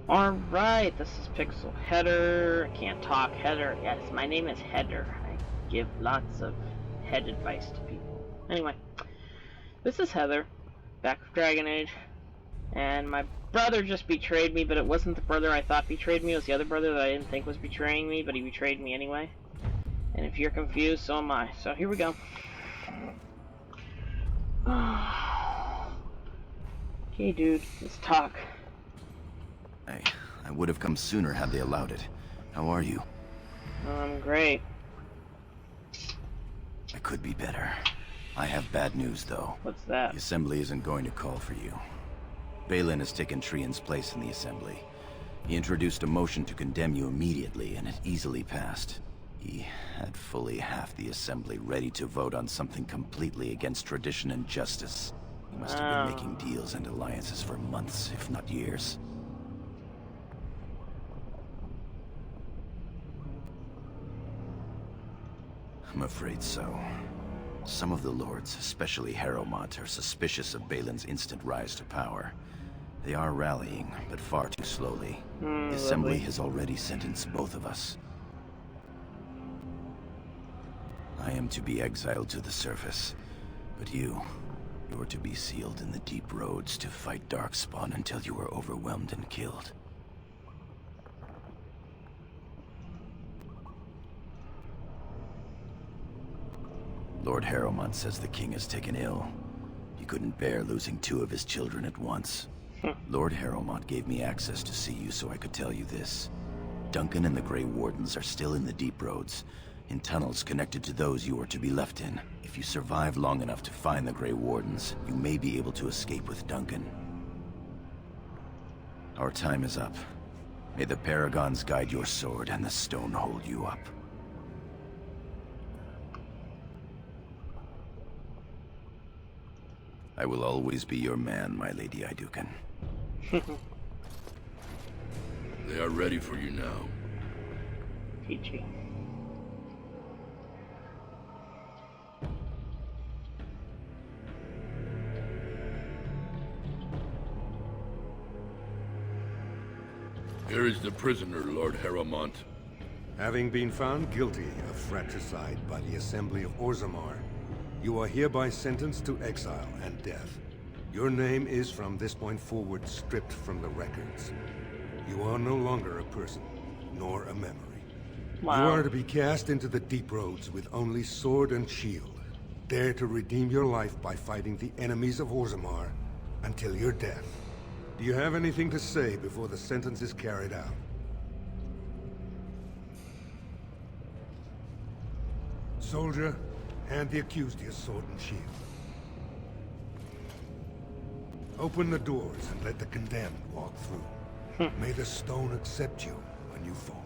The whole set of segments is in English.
Alright, this is Pixel Header. I can't talk. Header. Yes, my name is Header. I give lots of head advice to people. Anyway, this is Heather, back with Dragon Age. And my brother just betrayed me, but it wasn't the brother I thought betrayed me. It was the other brother that I didn't think was betraying me, but he betrayed me anyway. And if you're confused, so am I. So here we go. Okay, dude, let's talk. I would have come sooner had they allowed it. How are you? Great. I could be better. I have bad news, though. What's that? The Assembly isn't going to call for you. Balin has taken Trian's place in the Assembly. He introduced a motion to condemn you immediately, and it easily passed. He had fully half the Assembly ready to vote on something completely against tradition and justice. He must have been making deals and alliances for months, if not years. I'm afraid so. Some of the lords, especially Harrowmont, are suspicious of Balin's instant rise to power. They are rallying, but far too slowly. The Assembly has already sentenced both of us. I am to be exiled to the surface, but you're to be sealed in the deep roads to fight Darkspawn until you are overwhelmed and killed. Lord Harrowmont says the king is taken ill. He couldn't bear losing 2 of his children at once. Lord Harrowmont gave me access to see you so I could tell you this. Duncan and the Grey Wardens are still in the deep roads, in tunnels connected to those you are to be left in. If you survive long enough to find the Grey Wardens, you may be able to escape with Duncan. Our time is up. May the Paragons guide your sword and the stone hold you up. I will always be your man, my Lady Iduken. They are ready for you now. PG. Here is the prisoner, Lord Harrowmont. Having been found guilty of fratricide by the Assembly of Orzammar, you are hereby sentenced to exile and death. Your name is from this point forward stripped from the records. You are no longer a person, nor a memory. Wow. You are to be cast into the deep roads with only sword and shield. Dare to redeem your life by fighting the enemies of Orzammar until your death. Do you have anything to say before the sentence is carried out? Soldier, hand the accused your sword and shield. Open the doors and let the condemned walk through. May the stone accept you when you fall.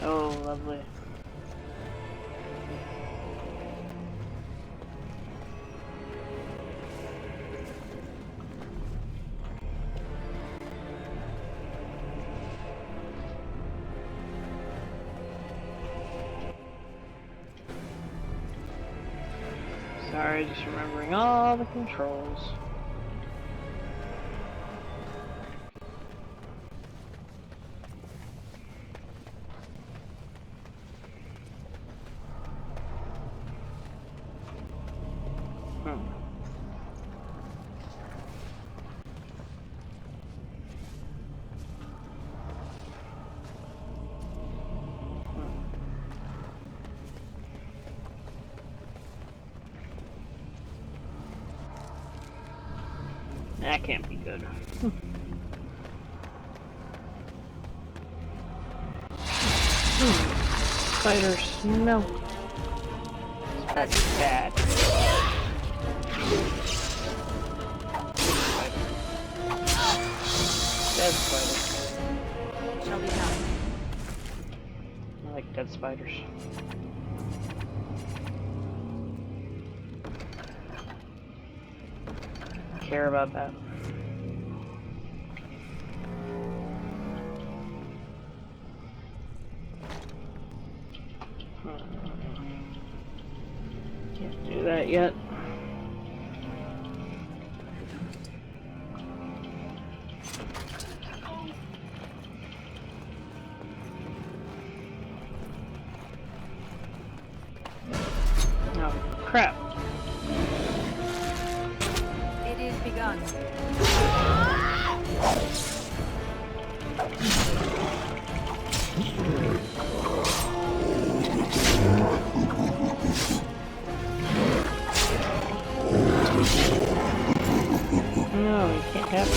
Oh, lovely. Sorry, just remembering all the controls. That can't be good. Spiders, no. That's bad. dead spider. Shall be done. I like dead spiders. Care about that. Can't do that yet. Oh, crap. It is begun. No, you can't have it.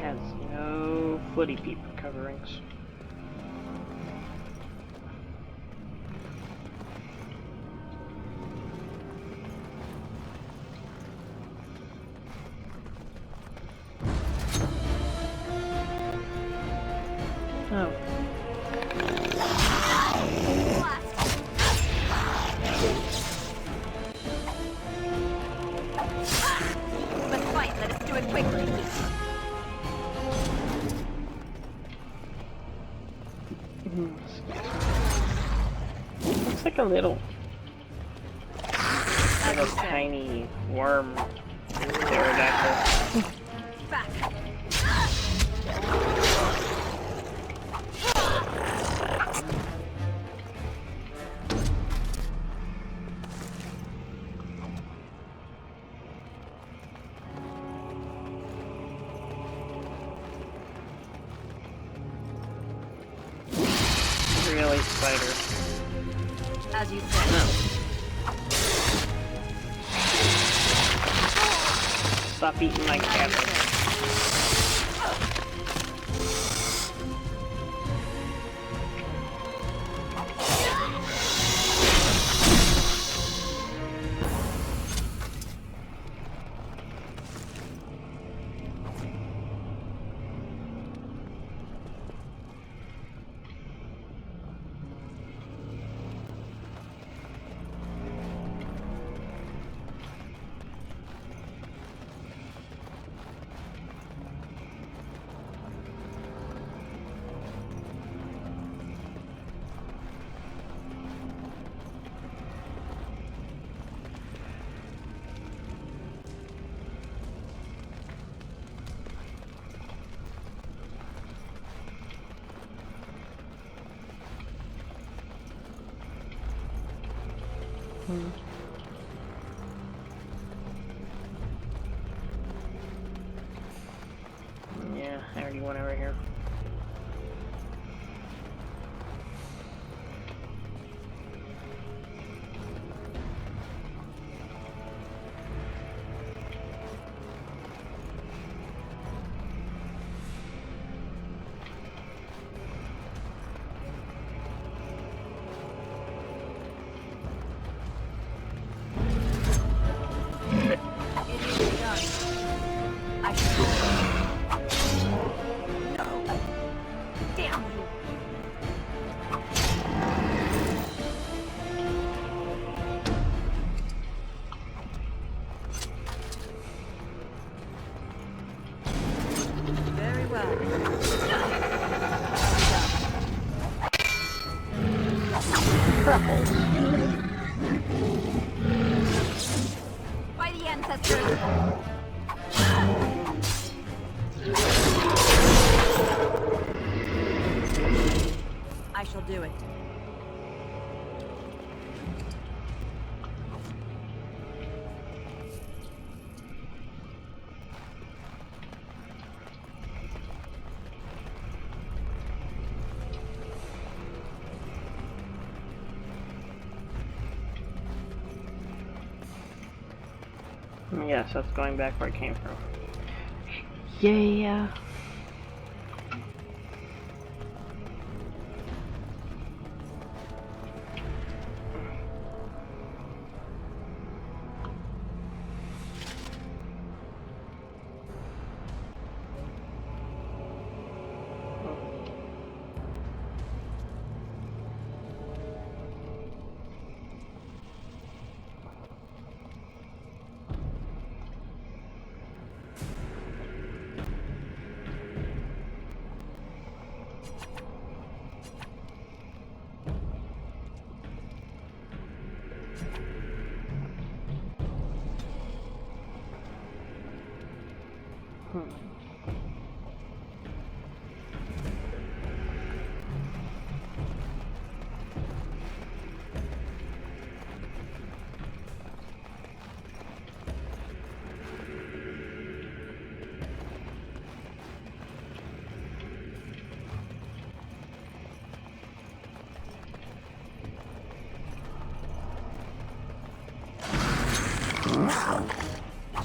Has no footy peep coverings. Oh. Let's fight. Let us do it quickly. Looks like a little tiny worm pterodactyl. Back. Really, spider. As you said. No. Stop eating my cabbage. Yeah, I already went over here. I shall do it. Yes, that's going back where I came from. Yeah.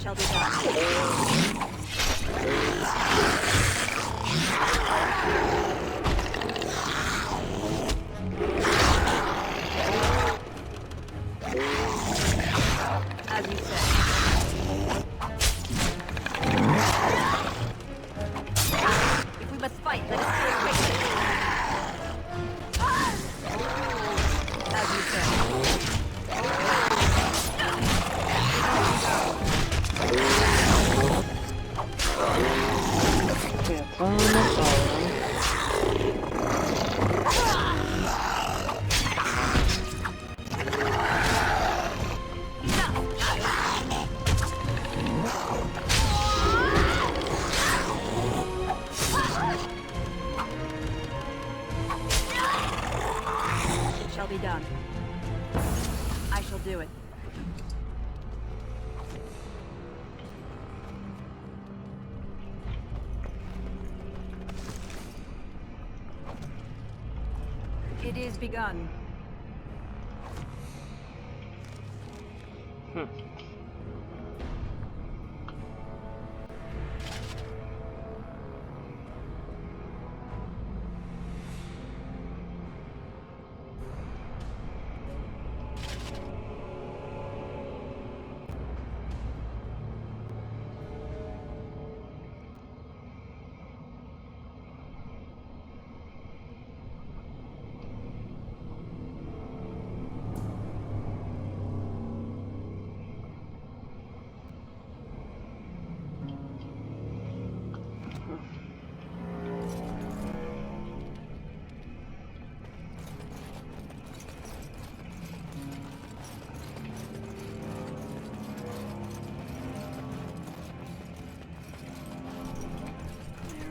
Shall be done. As you say. If we must fight, let us do it quickly. As you say. Shall be done. I shall do it. It is begun.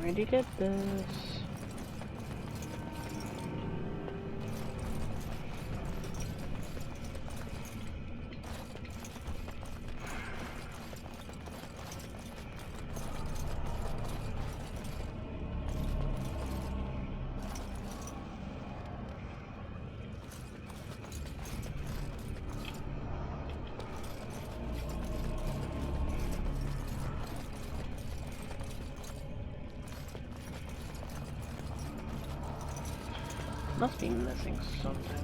I already did this. Must be missing something.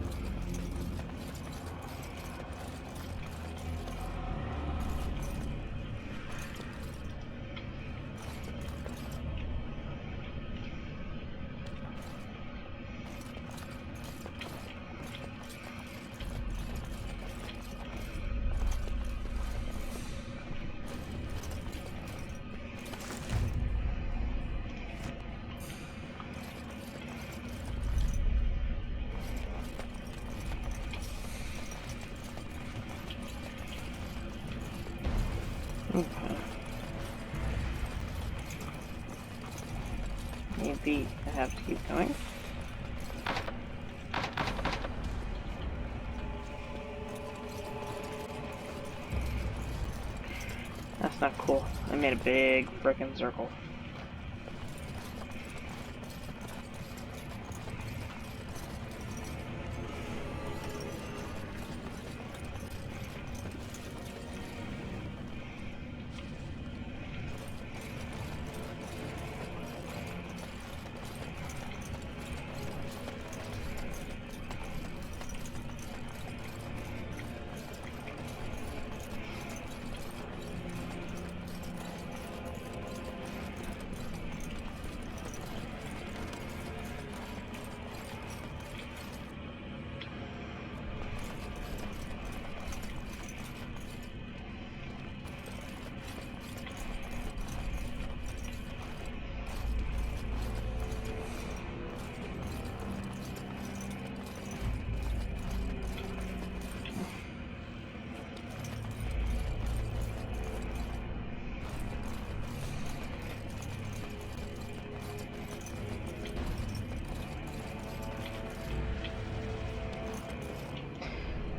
Okay. Maybe I have to keep going. made a big frickin' circle.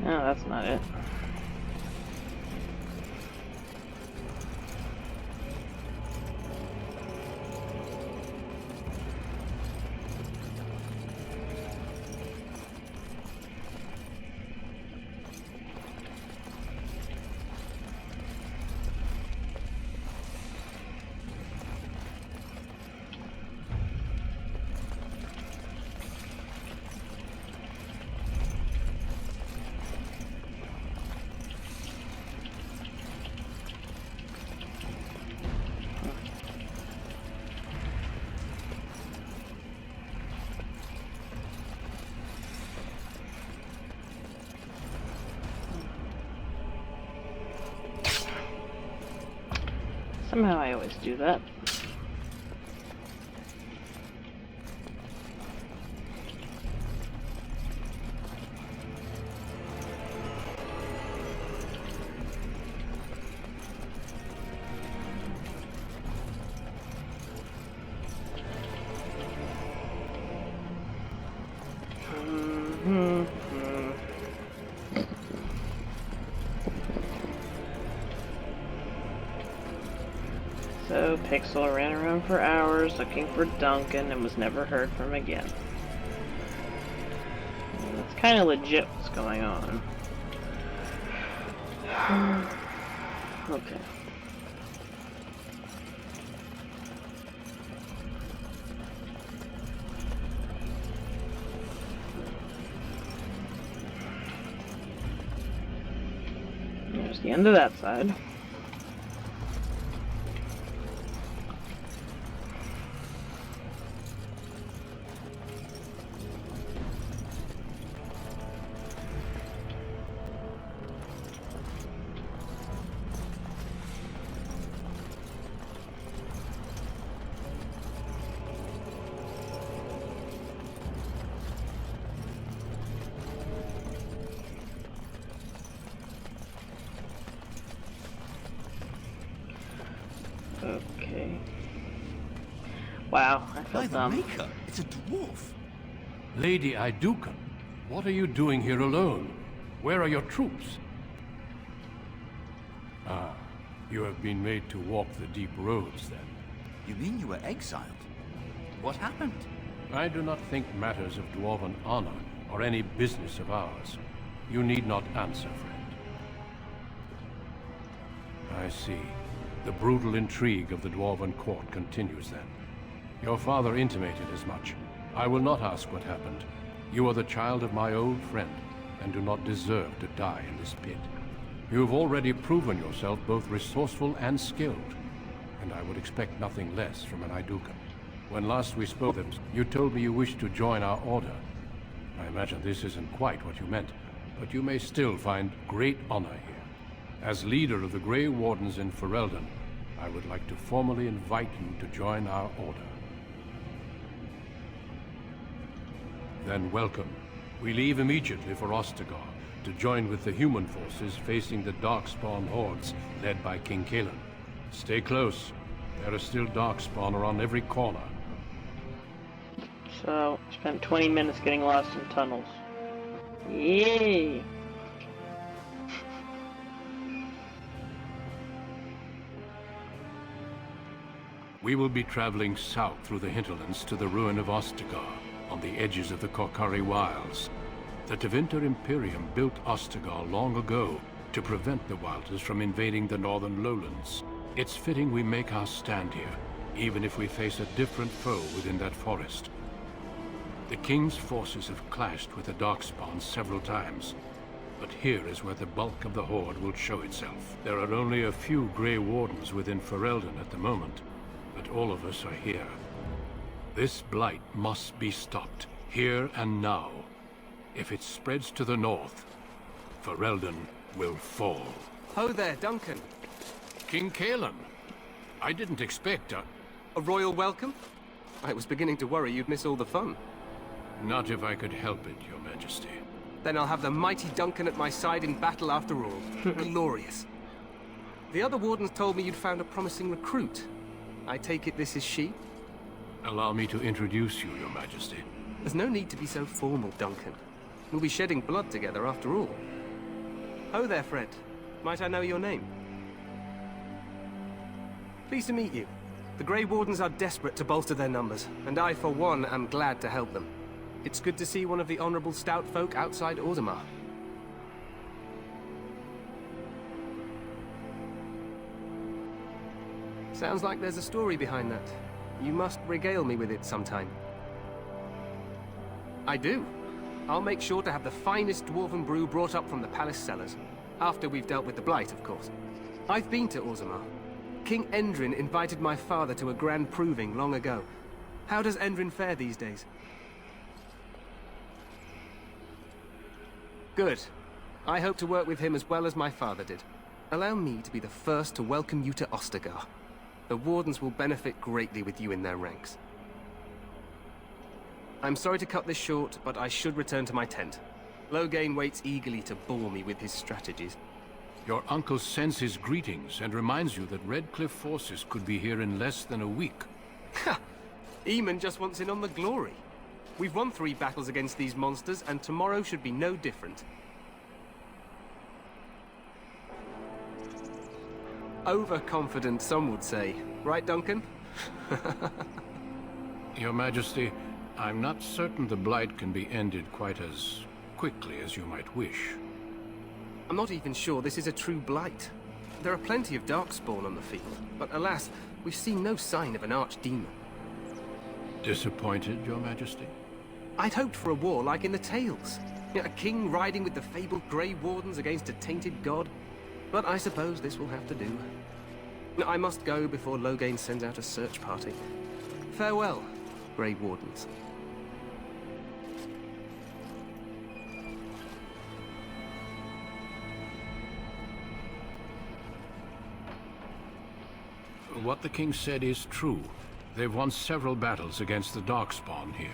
No, that's not it. Somehow I always do that. So Pixel ran around for hours looking for Duncan and was never heard from again. That's kind of legit what's going on. Okay. There's the end of that side. Okay. Wow, I felt dumb. Maker, it's a dwarf. Lady Idukan, what are you doing here alone? Where are your troops? Ah, you have been made to walk the deep roads, then. You mean you were exiled? What happened? I do not think matters of dwarven honor are any business of ours. You need not answer, friend. I see. The brutal intrigue of the dwarven court continues, then. Your father intimated as much. I will not ask what happened. You are the child of my old friend, and do not deserve to die in this pit. You have already proven yourself both resourceful and skilled, and I would expect nothing less from an Idukan. When last we spoke, you told me you wished to join our order. I imagine this isn't quite what you meant, but you may still find great honor here. As leader of the Grey Wardens in Ferelden, I would like to formally invite you to join our order. Then welcome. We leave immediately for Ostagar to join with the human forces facing the Darkspawn hordes led by King Kalen. Stay close. There are still Darkspawn around every corner. So, spent 20 minutes getting lost in tunnels. Yay! We will be traveling south through the hinterlands to the ruin of Ostagar, on the edges of the Korkari Wilds. The Tevinter Imperium built Ostagar long ago to prevent the Wilders from invading the northern lowlands. It's fitting we make our stand here, even if we face a different foe within that forest. The King's forces have clashed with the Darkspawn several times, but here is where the bulk of the Horde will show itself. There are only a few Grey Wardens within Ferelden at the moment, but all of us are here. This blight must be stopped, here and now. If it spreads to the north, Ferelden will fall. Ho there, Duncan. King Kaelan, I didn't expect A royal welcome? I was beginning to worry you'd miss all the fun. Not if I could help it, Your Majesty. Then I'll have the mighty Duncan at my side in battle after all. Glorious. The other wardens told me you'd found a promising recruit. I take it this is she? Allow me to introduce you, Your Majesty. There's no need to be so formal, Duncan. We'll be shedding blood together after all. Ho there, friend. Might I know your name? Pleased to meet you. The Grey Wardens are desperate to bolster their numbers, and I, for one, am glad to help them. It's good to see one of the honorable stout folk outside Orzammar. Sounds like there's a story behind that. You must regale me with it sometime. I do. I'll make sure to have the finest dwarven brew brought up from the palace cellars. After we've dealt with the blight, of course. I've been to Orzammar. King Endrin invited my father to a grand proving long ago. How does Endrin fare these days? Good. I hope to work with him as well as my father did. Allow me to be the first to welcome you to Ostagar. The Wardens will benefit greatly with you in their ranks. I'm sorry to cut this short, but I should return to my tent. Loghain waits eagerly to bore me with his strategies. Your uncle sends his greetings and reminds you that Redcliffe forces could be here in less than a week. Ha! Eamon just wants in on the glory. We've won 3 battles against these monsters, and tomorrow should be no different. Overconfident, some would say. Right, Duncan? Your Majesty, I'm not certain the blight can be ended quite as quickly as you might wish. I'm not even sure this is a true blight. There are plenty of darkspawn on the field, but alas, we've seen no sign of an archdemon. Disappointed, Your Majesty? I'd hoped for a war like in the tales. A king riding with the fabled Grey Wardens against a tainted god. But I suppose this will have to do. I must go before Loghain sends out a search party. Farewell, Grey Wardens. What the king said is true. They've won several battles against the Darkspawn here.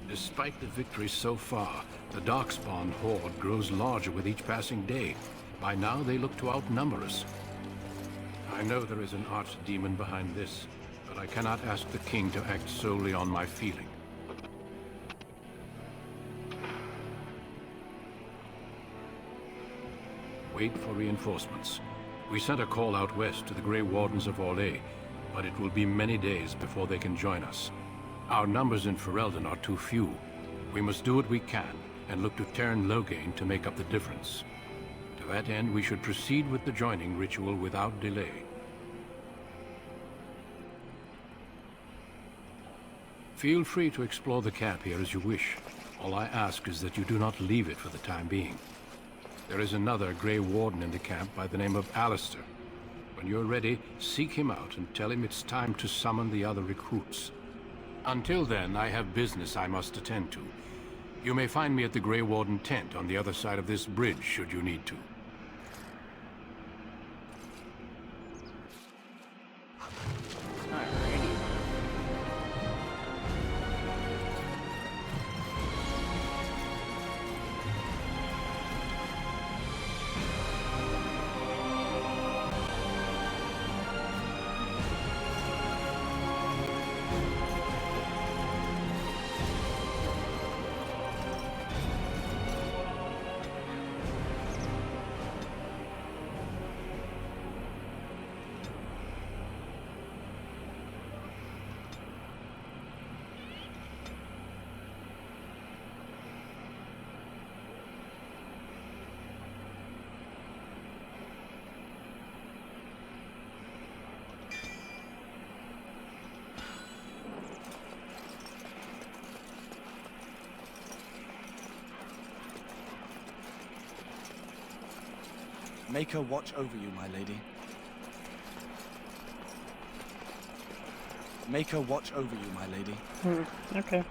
Despite the victories so far, the Darkspawn horde grows larger with each passing day. By now, they look to outnumber us. I know there is an archdemon behind this, but I cannot ask the king to act solely on my feeling. Wait for reinforcements. We sent a call out west to the Grey Wardens of Orlais, but it will be many days before they can join us. Our numbers in Ferelden are too few. We must do what we can, and look to Teyrn Loghain to make up the difference. To that end, we should proceed with the joining ritual without delay. Feel free to explore the camp here as you wish. All I ask is that you do not leave it for the time being. There is another Grey Warden in the camp by the name of Alistair. When you're ready, seek him out and tell him it's time to summon the other recruits. Until then, I have business I must attend to. You may find me at the Grey Warden tent on the other side of this bridge, should you need to. Alrighty. Make her watch over you, my lady. Make her watch over you, my lady. Okay.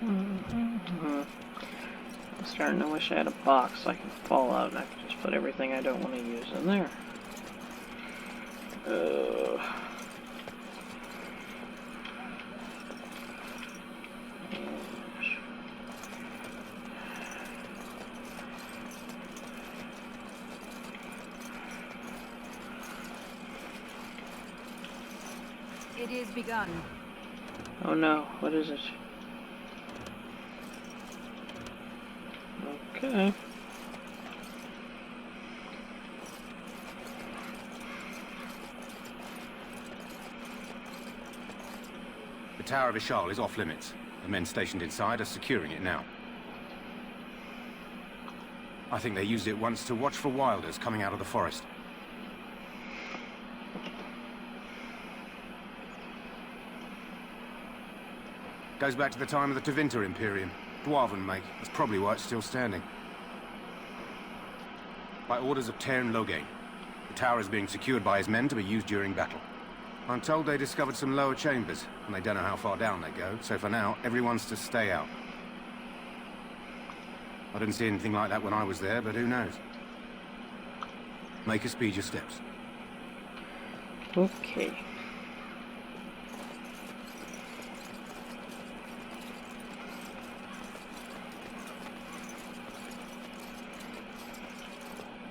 I'm starting to wish I had a box so I can fall out and I can just put everything I don't want to use in there. It is begun. Oh no, what is it? Okay. The Tower of Ishal is off limits. The men stationed inside are securing it now. I think they used it once to watch for wilders coming out of the forest. Goes back to the time of the Tevinter Imperium. Dwarven make. That's probably why it's still standing. By orders of Tairn Loghain. The tower is being secured by his men to be used during battle. I'm told they discovered some lower chambers, and they don't know how far down they go, so for now, everyone's to stay out. I didn't see anything like that when I was there, but who knows? Make her speed your steps. Okay.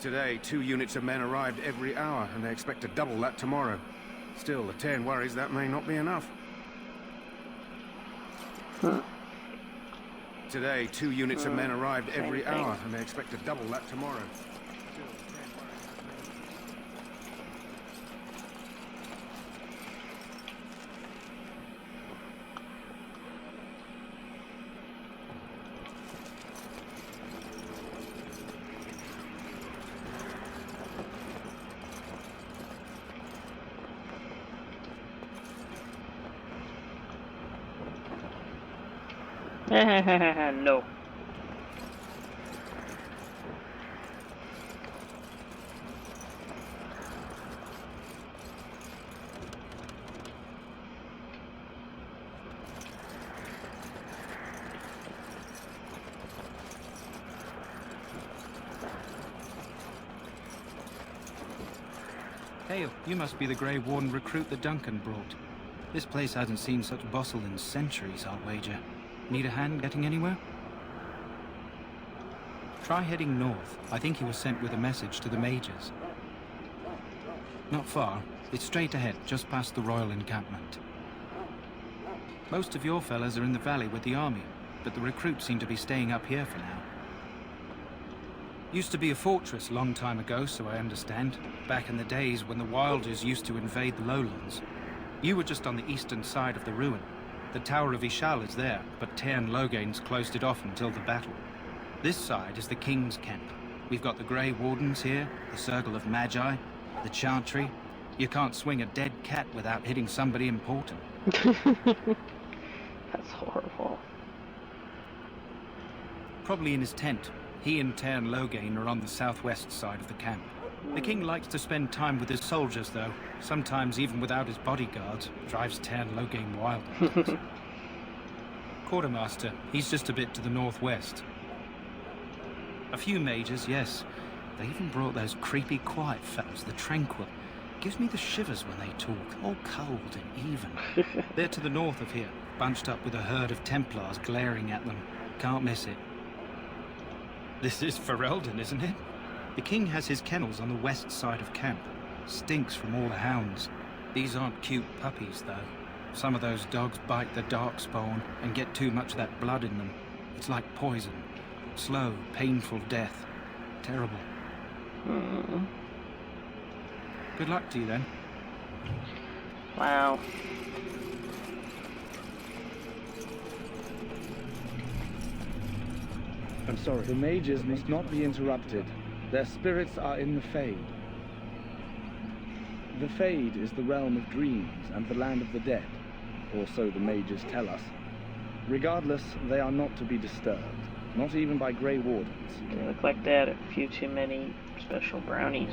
Today, 2 units of men arrived every hour, and they expect to double that tomorrow. Still, the Tairn worries that may not be enough. Today, 2 units of men arrived every hour, and they expect to double that tomorrow. No. Hail, you must be the Grey Warden recruit that Duncan brought. This place hasn't seen such bustle in centuries, I'll wager. Need a hand getting anywhere? Try heading north. I think he was sent with a message to the mages. Not far. It's straight ahead, just past the royal encampment. Most of your fellas are in the valley with the army, but the recruits seem to be staying up here for now. Used to be a fortress long time ago, so I understand. Back in the days when the Wilders used to invade the lowlands. You were just on the eastern side of the ruin. The Tower of Ishal is there, but Tairn Loghain's closed it off until the battle. This side is the King's camp. We've got the Grey Wardens here, the Circle of Magi, the Chantry. You can't swing a dead cat without hitting somebody important. That's horrible. Probably in his tent. He and Tairn Logain are on the southwest side of the camp. The king likes to spend time with his soldiers, though. Sometimes even without his bodyguards. Drives Tairn Logain wild. Quartermaster, he's just a bit to the northwest. A few mages, yes. They even brought those creepy quiet fellows, the Tranquil. Gives me the shivers when they talk, all cold and even. They're to the north of here, bunched up with a herd of Templars glaring at them. Can't miss it. This is Ferelden, isn't it? The king has his kennels on the west side of camp. Stinks from all the hounds. These aren't cute puppies, though. Some of those dogs bite the darkspawn and get too much of that blood in them. It's like poison. Slow, painful death. Terrible. Good luck to you, then. Wow. I'm sorry. The mages must not be interrupted. Their spirits are in the Fade. The Fade is the realm of dreams and the land of the dead, or so the mages tell us. Regardless, they are not to be disturbed, not even by Grey Wardens. They look like they had a few too many special brownies.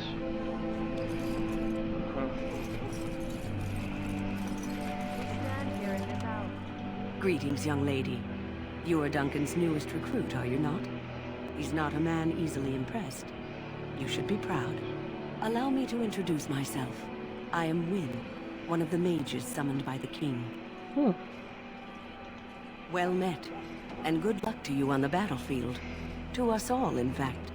Greetings, young lady. You are Duncan's newest recruit, are you not? He's not a man easily impressed. You should be proud. Allow me to introduce myself. I am Wynne, one of the mages summoned by the king. Well met, and good luck to you on the battlefield. To us all, in fact.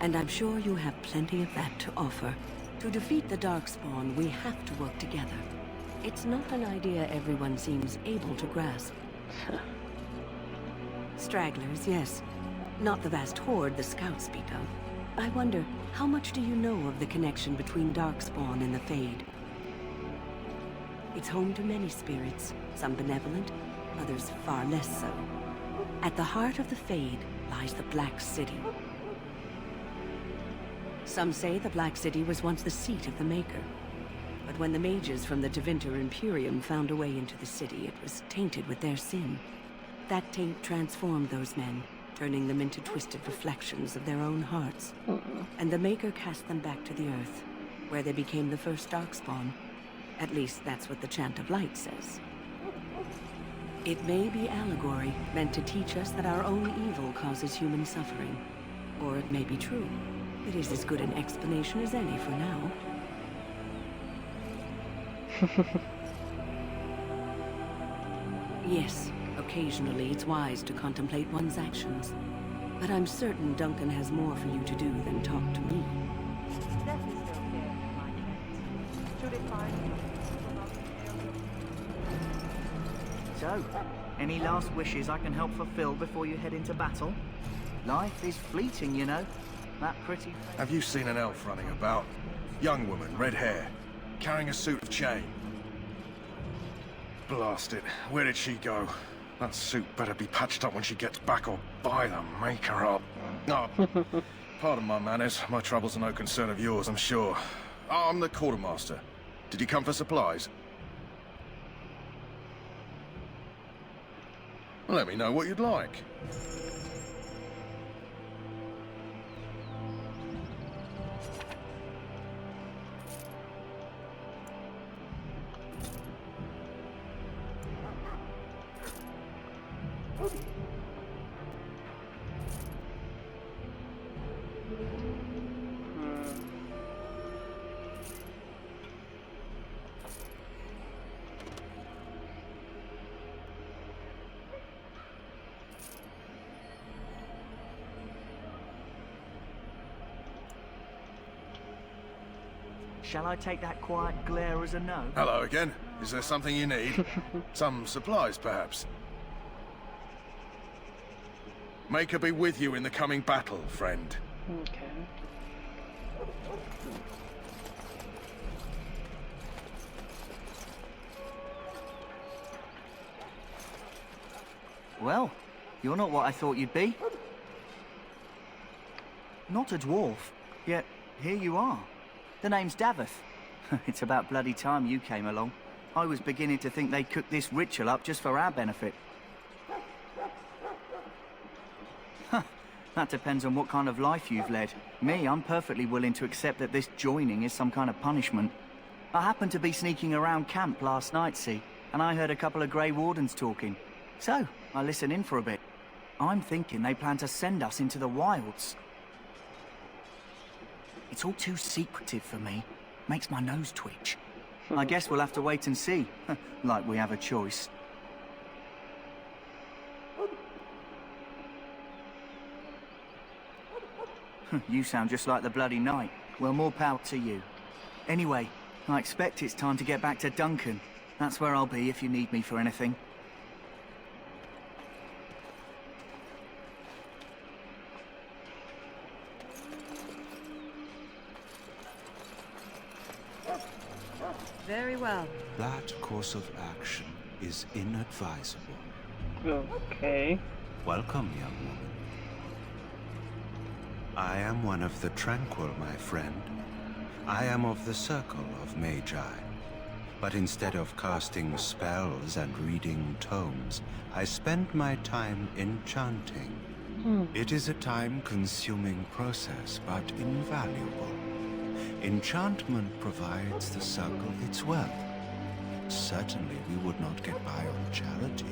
And I'm sure you have plenty of that to offer. To defeat the Darkspawn, we have to work together. It's not an idea everyone seems able to grasp. Stragglers, yes. Not the vast horde the scouts speak of. I wonder, how much do you know of the connection between Darkspawn and the Fade? It's home to many spirits, some benevolent, others far less so. At the heart of the Fade lies the Black City. Some say the Black City was once the seat of the Maker. But when the mages from the Tevinter Imperium found a way into the city, it was tainted with their sin. That taint transformed those men, turning them into twisted reflections of their own hearts. And the Maker cast them back to the Earth, where they became the first Darkspawn. At least that's what the Chant of Light says. It may be allegory, meant to teach us that our own evil causes human suffering. Or it may be true. It is as good an explanation as any for now. Yes, occasionally it's wise to contemplate one's actions. But I'm certain Duncan has more for you to do than talk to me. So, any last wishes I can help fulfill before you head into battle? Life is fleeting, you know. That pretty... Have you seen an elf running about? Young woman, red hair, carrying a suit of chain. Blast it. Where did she go? That suit better be patched up when she gets back, or by the Maker up. Oh, pardon my manners. My troubles are no concern of yours, I'm sure. Oh, I'm the quartermaster. Did you come for supplies? Well, let me know what you'd like. Shall I take that quiet glare as a no? Hello again. Is there something you need? Some supplies, perhaps? Maker be with you in the coming battle, friend. Okay. Well, You're not what I thought you'd be. Not a dwarf, yet here you are. The name's Davith. It's about bloody time you came along. I was beginning to think they'd cooked this ritual up just for our benefit. That depends on what kind of life you've led. Me, I'm perfectly willing to accept that this joining is some kind of punishment. I happened to be sneaking around camp last night, see, and I heard a couple of Grey Wardens talking. So, I listened in for a bit. I'm thinking they plan to send us into the wilds. It's all too secretive for me. Makes my nose twitch. I guess we'll have to wait and see. Like we have a choice. You sound just like the bloody knight. Well, more power to you. Anyway, I expect it's time to get back to Duncan. That's where I'll be if you need me for anything. Very well. That course of action is inadvisable. Okay. Welcome, young woman. I am one of the Tranquil, my friend. I am of the Circle of Magi. But instead of casting spells and reading tomes, I spend my time enchanting. It is a time-consuming process, but invaluable. Enchantment provides the Circle its wealth. Certainly we would not get by on charity.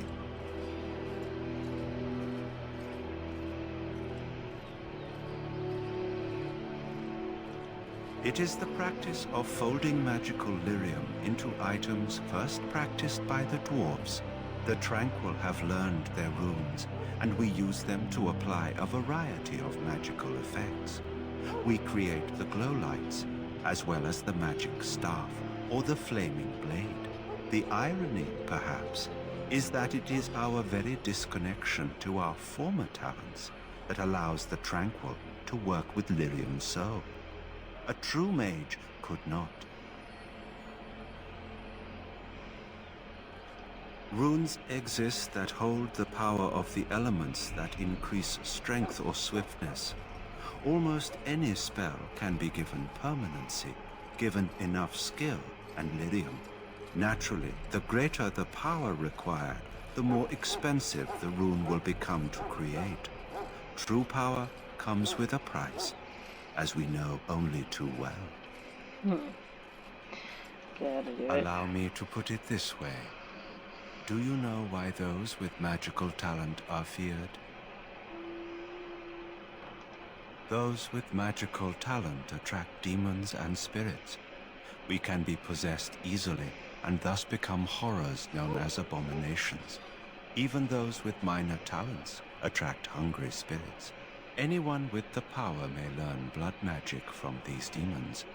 It is the practice of folding magical lyrium into items first practiced by the dwarves. The Tranquil have learned their runes, and we use them to apply a variety of magical effects. We create the glow lights, as well as the magic staff, or the flaming blade. The irony, perhaps, is that it is our very disconnection to our former talents that allows the Tranquil to work with lyrium so. A true mage could not. Runes exist that hold the power of the elements that increase strength or swiftness. Almost any spell can be given permanency, given enough skill and lyrium. Naturally, the greater the power required, the more expensive the rune will become to create. True power comes with a price, as we know only too well. Allow me to put it this way. Do you know why those with magical talent are feared? Those with magical talent attract demons and spirits. We can be possessed easily and thus become horrors known as abominations. Even those with minor talents attract hungry spirits. Anyone with the power may learn blood magic from these demons.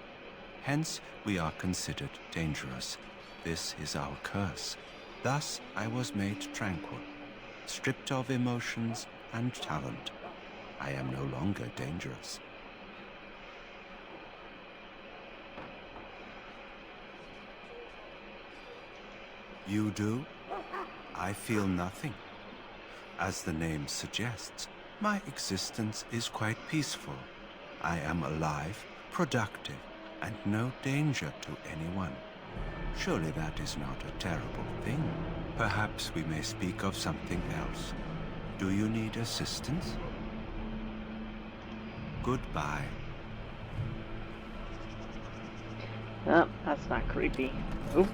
Hence, we are considered dangerous. This is our curse. Thus, I was made tranquil, stripped of emotions and talent. I am no longer dangerous. You do? I feel nothing. As the name suggests, my existence is quite peaceful. I am alive, productive, and no danger to anyone. Surely that is not a terrible thing. Perhaps we may speak of something else. Do you need assistance? Goodbye. Oh, that's not creepy. Oop.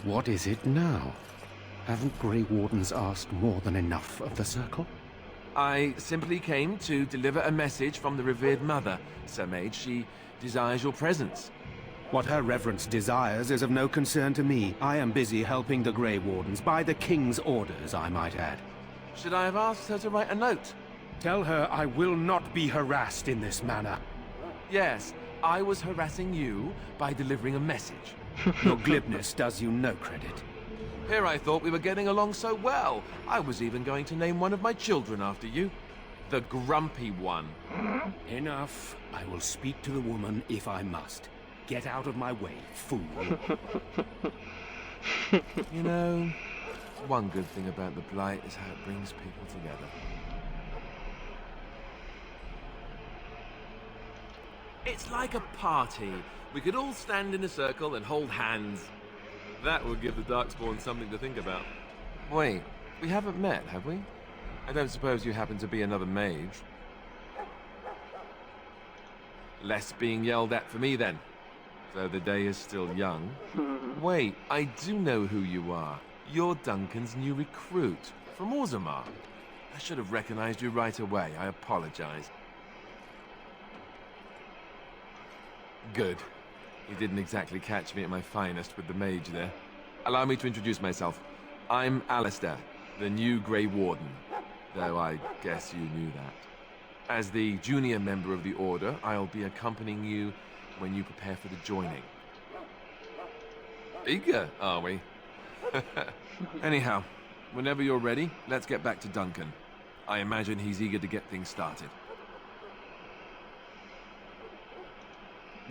What is it now? Haven't Grey Wardens asked more than enough of the Circle? I simply came to deliver a message from the revered mother, Sir Mage. She desires your presence. What her reverence desires is of no concern to me. I am busy helping the Grey Wardens, by the King's orders, I might add. Should I have asked her to write a note? Tell her I will not be harassed in this manner. Yes, I was harassing you by delivering a message. Your glibness does you no credit. Here I thought we were getting along so well. I was even going to name one of my children after you. The grumpy one. Enough. I will speak to the woman if I must. Get out of my way, fool. You know, one good thing about the Blight is how it brings people together. It's like a party. We could all stand in a circle and hold hands. That would give the Darkspawn something to think about. Wait, we haven't met, have we? I don't suppose you happen to be another mage? Less being yelled at for me, then. Though the day is still young. Wait, I do know who you are. You're Duncan's new recruit, from Orzammar. I should have recognized you right away. I apologize. Good. You didn't exactly catch me at my finest with the mage there. Allow me to introduce myself. I'm Alistair, the new Grey Warden. Though I guess you knew that. As the junior member of the Order, I'll be accompanying you when you prepare for the joining. Eager, are we? Anyhow, whenever you're ready, let's get back to Duncan. I imagine he's eager to get things started.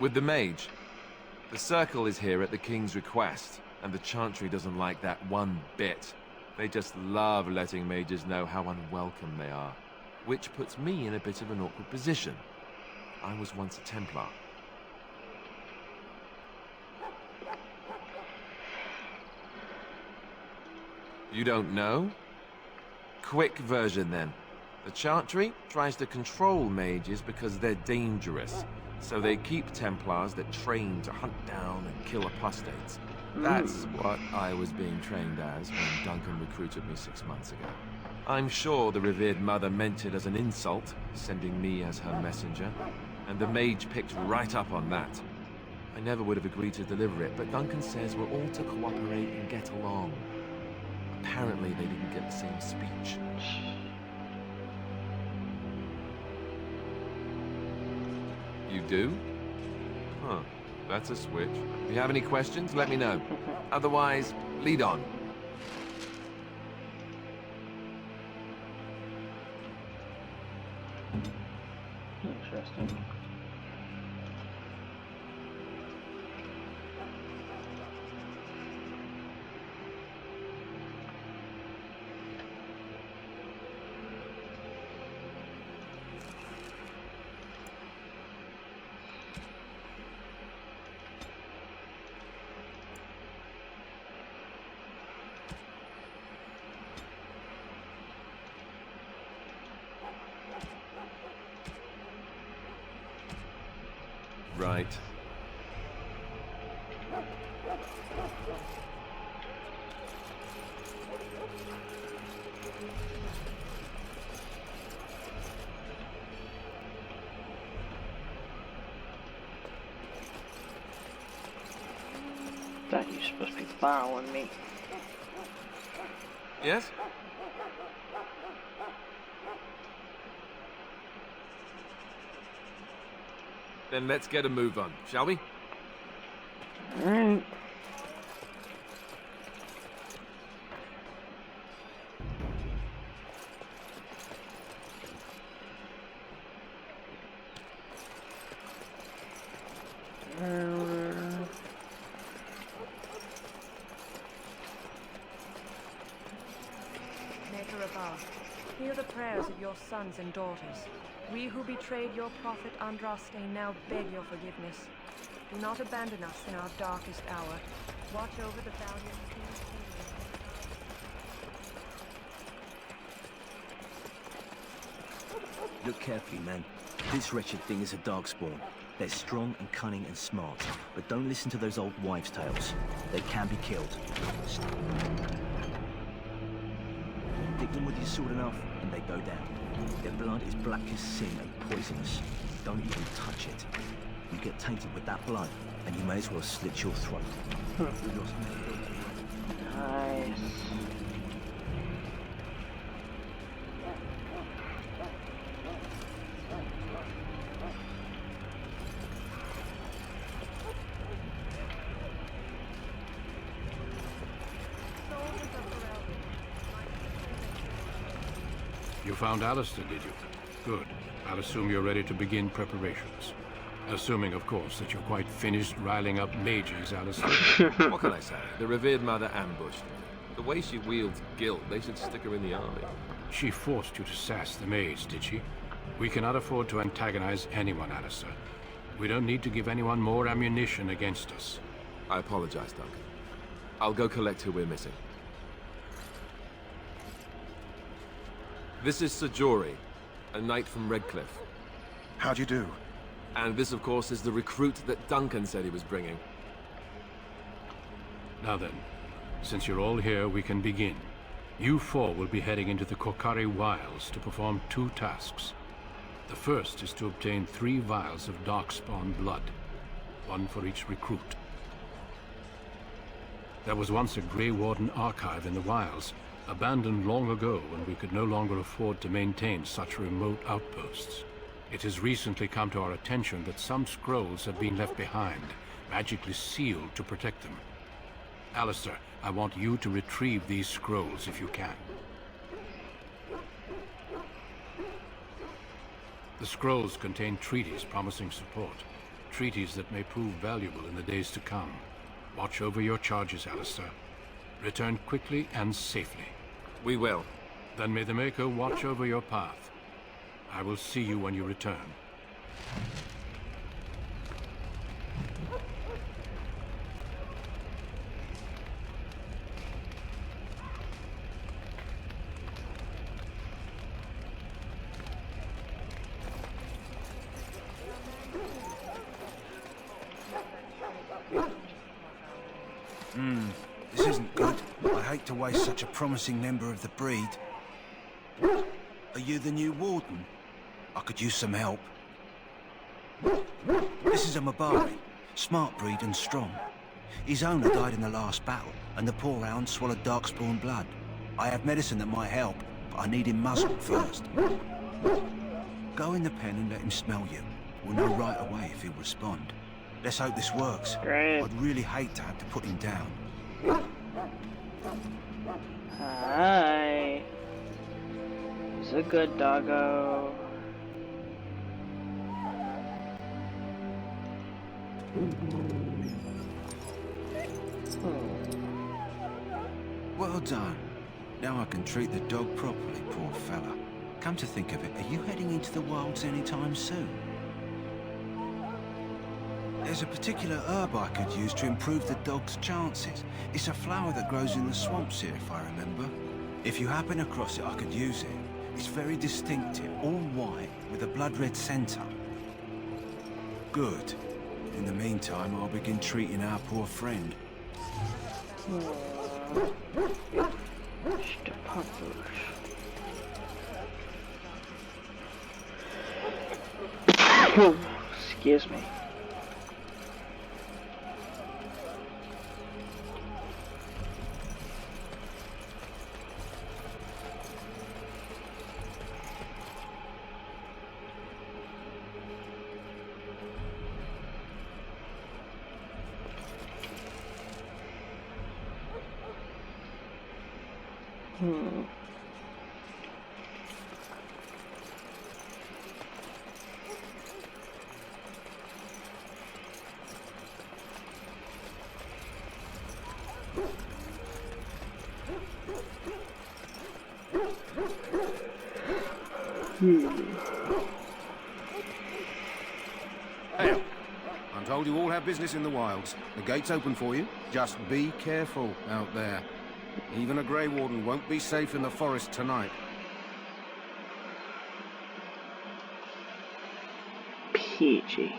With the mage, the Circle is here at the King's request, and the Chantry doesn't like that one bit. They just love letting mages know how unwelcome they are, which puts me in a bit of an awkward position. I was once a Templar. You don't know? Quick version then. The Chantry tries to control mages because they're dangerous, so they keep Templars that train to hunt down and kill apostates. That's what I was being trained as when Duncan recruited me 6 months ago. I'm sure the revered mother meant it as an insult, sending me as her messenger, and the mage picked right up on that. I never would have agreed to deliver it, but Duncan says we're all to cooperate and get along. Apparently they didn't get the same speech. You do? Huh. That's a switch. If you have any questions, let me know. Otherwise, lead on. Interesting. Right. Thought you were supposed to be following me. Yes? Then let's get a move on, shall we? Alright. Maker above, hear the prayers of your sons and daughters. We who betrayed your prophet Andraste now beg your forgiveness. Do not abandon us in our darkest hour. Watch over the valiant King's kingdom. Look carefully, man. This wretched thing is a Darkspawn. They're strong and cunning and smart, but don't listen to those old wives' tales. They can be killed. Dig them with your sword enough, and they go down. Their blood is black as sin and poisonous. Don't even touch it. You get tainted with that blood, and you may as well slit your throat. Nice. You found Alistair, did you? Good. I'll assume you're ready to begin preparations. Assuming, of course, that you're quite finished riling up mages, Alistair. What can I say? The revered mother ambushed me. The way she wields guilt, they should stick her in the army. She forced you to sass the mage, did she? We cannot afford to antagonize anyone, Alistair. We don't need to give anyone more ammunition against us. I apologize, Duncan. I'll go collect who we're missing. This is Sir Jory, a knight from Redcliffe. How'd you do? And this, of course, is the recruit that Duncan said he was bringing. Now then, since you're all here, we can begin. You four will be heading into the Korcari Wilds to perform 2 tasks. The first is to obtain 3 vials of Darkspawn blood, 1 for each recruit. There was once a Grey Warden archive in the wilds, abandoned long ago when we could no longer afford to maintain such remote outposts. It has recently come to our attention that some scrolls have been left behind, magically sealed to protect them. Alistair, I want you to retrieve these scrolls if you can. The scrolls contain treaties promising support, treaties that may prove valuable in the days to come. Watch over your charges, Alistair. Return quickly and safely. We will. Then may the Maker watch over your path. I will see you when you return. This isn't good. I hate to waste such a promising member of the breed. Are you the new Warden? I could use some help. This is a Mabari, smart breed and strong. His owner died in the last battle, and the poor hound swallowed Darkspawn blood. I have medicine that might help, but I need him muzzled first. Go in the pen and let him smell you. We'll know right away if he'll respond. Let's hope this works. Great. I'd really hate to have to put him down. Hi. He's a good doggo. Well done. Now I can treat the dog properly, poor fella. Come to think of it, are you heading into the wilds anytime soon? There's a particular herb I could use to improve the dog's chances. It's a flower that grows in the swamps here, if I remember. If you happen across it, I could use it. It's very distinctive, all white, with a blood-red centre. Good. In the meantime, I'll begin treating our poor friend. Excuse me. Hey, I'm told you all have business in the wilds. The gate's open for you. Just be careful out there. Even a Grey Warden won't be safe in the forest tonight. PG.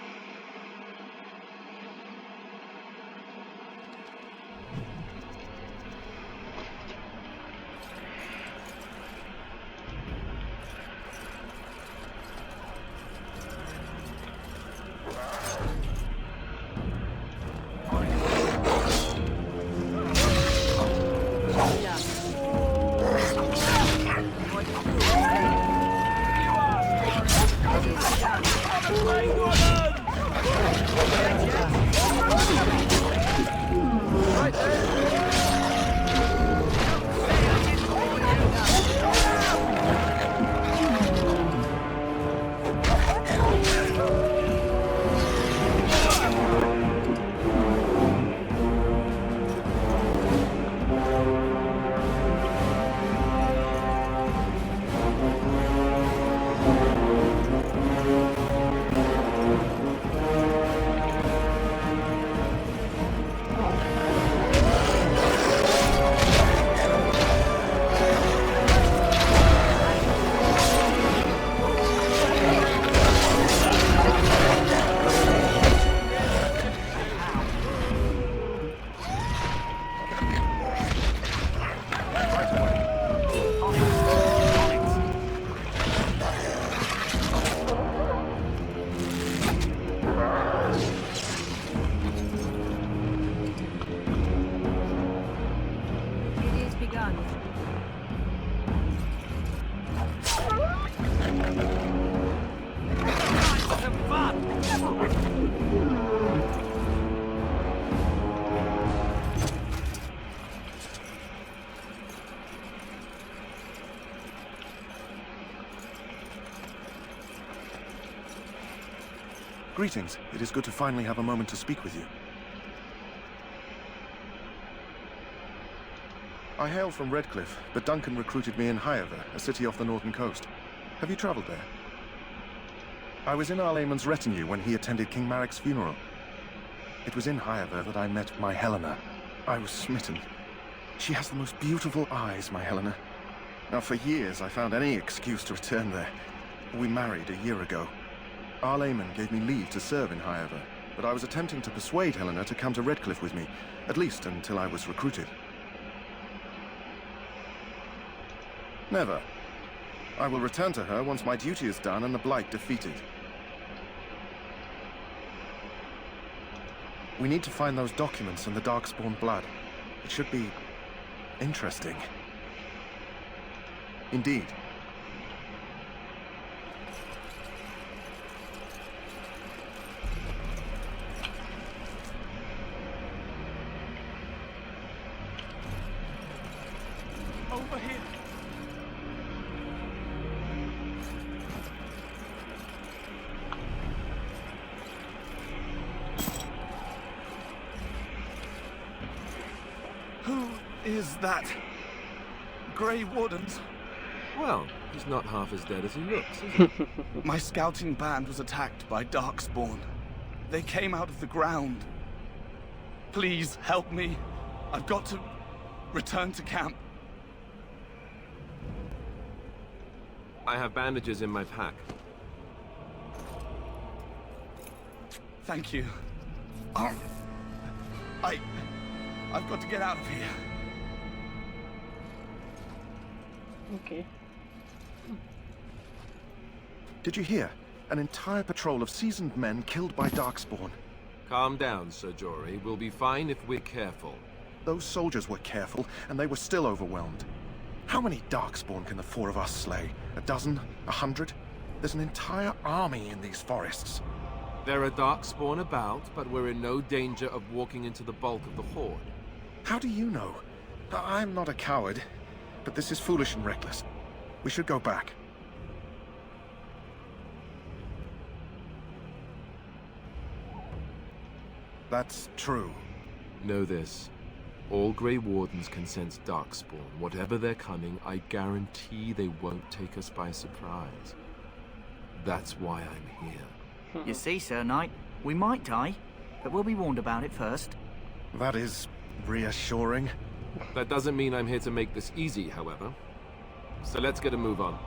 done. Greetings. It is good to finally have a moment to speak with you. I hail from Redcliffe, but Duncan recruited me in Highever, a city off the northern coast. Have you traveled there? I was in Arlayman's retinue when he attended King Maric's funeral. It was in Highever that I met my Helena. I was smitten. She has the most beautiful eyes, my Helena. Now, for years, I found any excuse to return there. We married a year ago. Arlayman gave me leave to serve in Highever, but I was attempting to persuade Helena to come to Redcliffe with me, at least until I was recruited. Never. I will return to her once my duty is done and the Blight defeated. We need to find those documents and the Darkspawn blood. It should be interesting. Indeed. Over here. Who is that? Grey Wardens? Well, he's not half as dead as he looks, is he? My scouting band was attacked by Darkspawn. They came out of the ground. Please help me. I've got to return to camp. I have bandages in my pack. Thank you. I've got to get out of here. Okay. Did you hear? An entire patrol of seasoned men killed by Darkspawn. Calm down, Sir Jory. We'll be fine if we're careful. Those soldiers were careful, and they were still overwhelmed. How many Darkspawn can the four of us slay? A dozen? 100? There's an entire army in these forests. There are Darkspawn about, but we're in no danger of walking into the bulk of the Horde. How do you know? I'm not a coward, but this is foolish and reckless. We should go back. That's true. Know this. All Grey Wardens can sense Darkspawn. Whatever their cunning, I guarantee they won't take us by surprise. That's why I'm here. You see, Sir Knight, we might die, but we'll be warned about it first. That is reassuring. That doesn't mean I'm here to make this easy, however. So let's get a move on.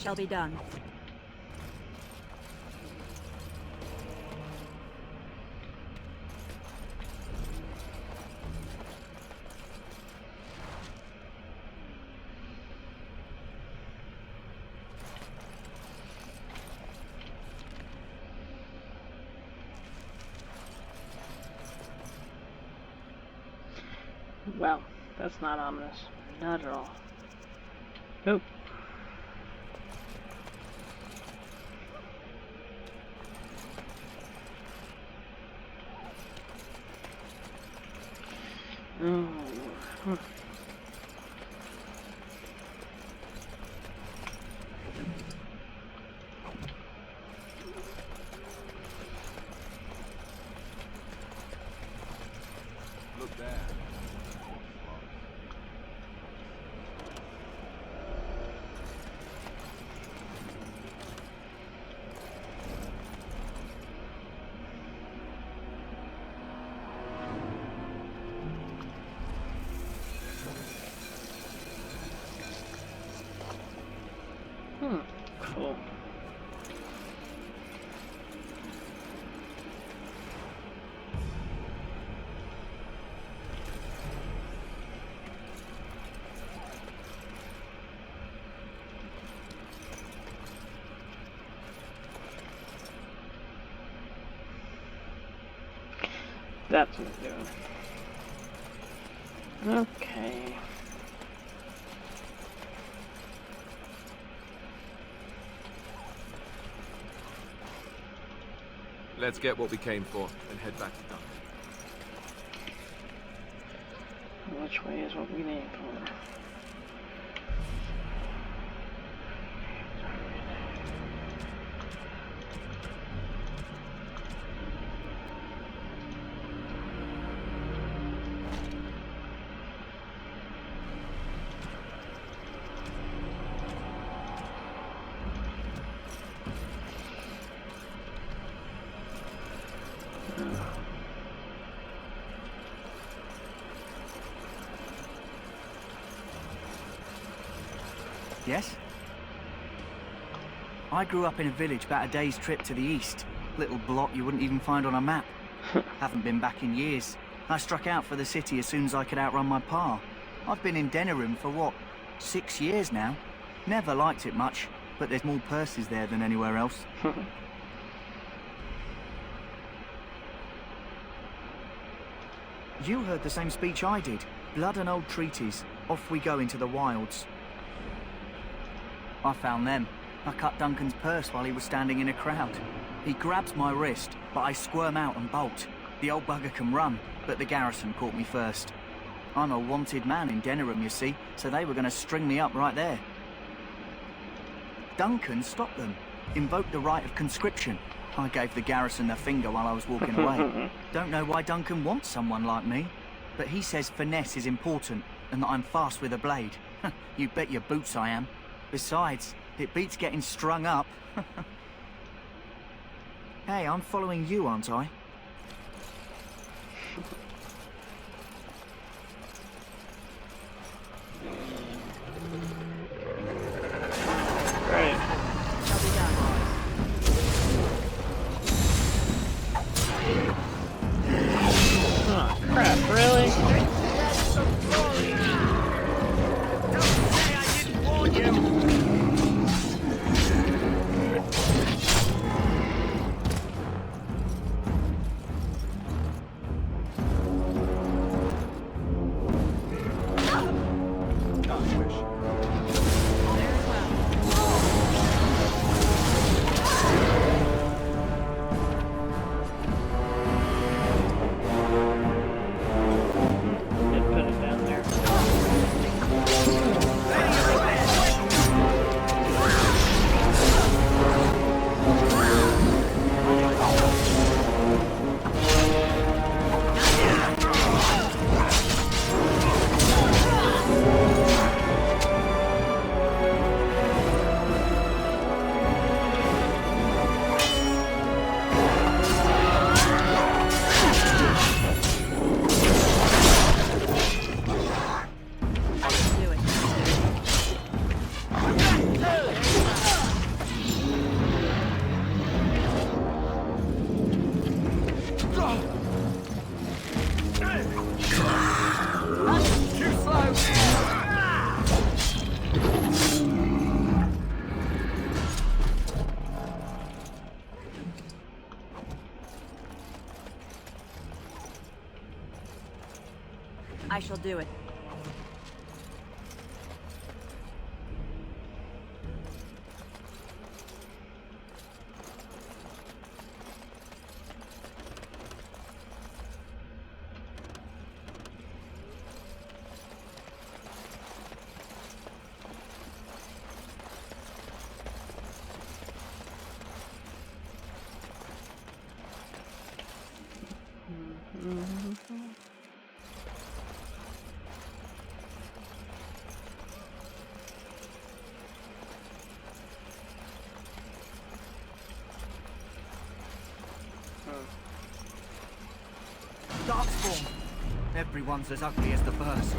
Shall be done. Well, that's not ominous. Not at all. Nope. Oh. Look there. Cool. That's what I'm doing. Okay. Let's get what we came for and head back to Duncan. Which way is what we need for? Yes? I grew up in a village about a day's trip to the east. Little blot you wouldn't even find on a map. Haven't been back in years. I struck out for the city as soon as I could outrun my pa. I've been in Denerim for what, 6 years now? Never liked it much, but there's more purses there than anywhere else. You heard the same speech I did. Blood and old treaties. Off we go into the wilds. I found them. I cut Duncan's purse while he was standing in a crowd. He grabs my wrist, but I squirm out and bolt. The old bugger can run, but the garrison caught me first. I'm a wanted man in Denerim, you see, so they were going to string me up right there. Duncan stopped them, invoked the right of conscription. I gave the garrison the finger while I was walking away. Don't know why Duncan wants someone like me, but he says finesse is important and that I'm fast with a blade. You bet your boots I am. Besides, it beats getting strung up. Hey, I'm following you, aren't I? Right. Oh, crap, really? Don't say I didn't warn you! I shall do it. Darkspawn! Everyone's as ugly as the first.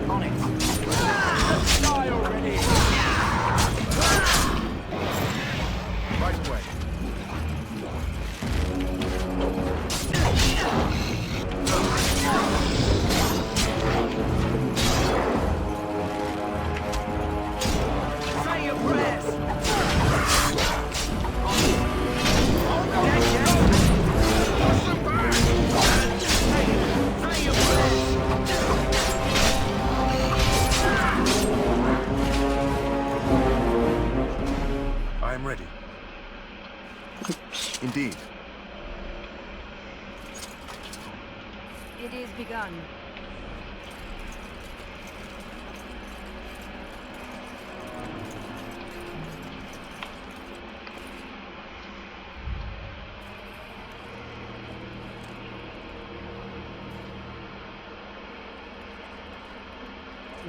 On it. Die already! Right away. Say your prayers! I am ready. Indeed. It is begun.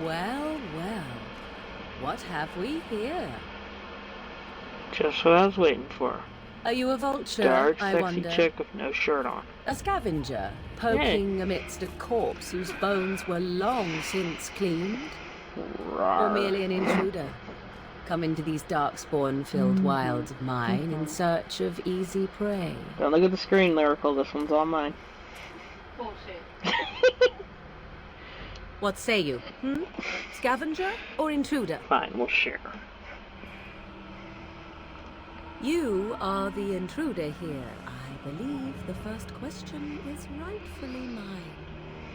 Well, well. What have we here? Just what I was waiting for. Are you a vulture, Large, I sexy wonder? chick with no shirt on. A scavenger, poking amidst a corpse whose bones were long since cleaned? Or merely an intruder, come into these darkspawn-filled wilds of mine in search of easy prey? Don't look at the screen, Lyrical. This one's all mine. Bullshit. What say you? Scavenger or intruder? Fine, we'll share. You are the intruder here. I believe the first question is rightfully mine.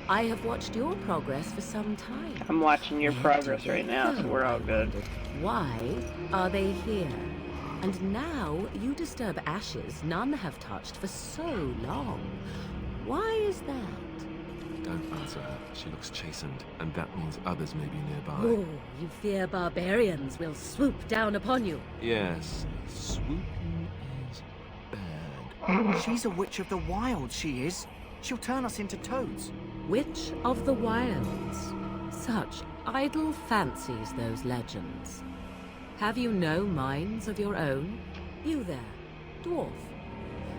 I have watched your progress for some time. I'm watching your progress right now, so we're all good. Why are they here? And now you disturb ashes none have touched for so long. Why is that? Don't answer her. She looks chastened, and that means others may be nearby. Oh, you fear barbarians will swoop down upon you. Yes, swooping is bad. She's a witch of the wild, she is. She'll turn us into toads. Witch of the wilds. Such idle fancies, those legends. Have you no minds of your own? You there, dwarf.